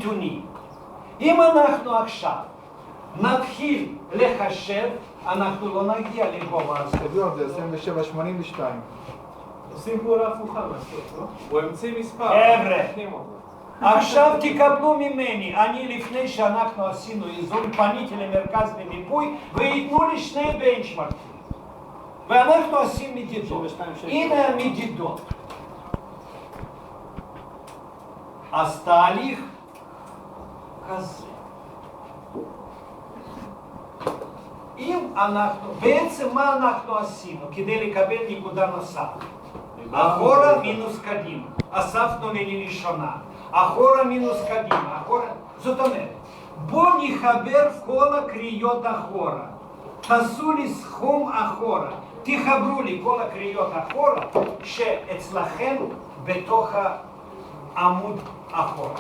נתונים. אם אנחנו עכשיו נתחיל לחשב, אנחנו לא נגיע לגובה הזה. תביאו, זה 27.82. עושים פעולה הפוכה בסוף, לא? הוא המציא מספר. חבר'ה, עכשיו תקבלו ממני, אני לפני שאנחנו עשינו איזון פניתי למרכז למיפוי וייתנו לי שני בנצ'מרקים. ואנחנו עושים מדידות. הנה המדידות. אז תהליך כזה. אם אנחנו, בעצם מה אנחנו עשינו כדי לקבל נקודה נוספת? אחורה מינוס קדימה. אספנו לראשונה. אחורה מינוס קדימה. אחורה. זאת אומרת, בואו נחבר כל הקריאות אחורה. תעשו לי סכום אחורה. תחברו לי כל הקריאות אחורה שאצלכם בתוך העמוד אחורה.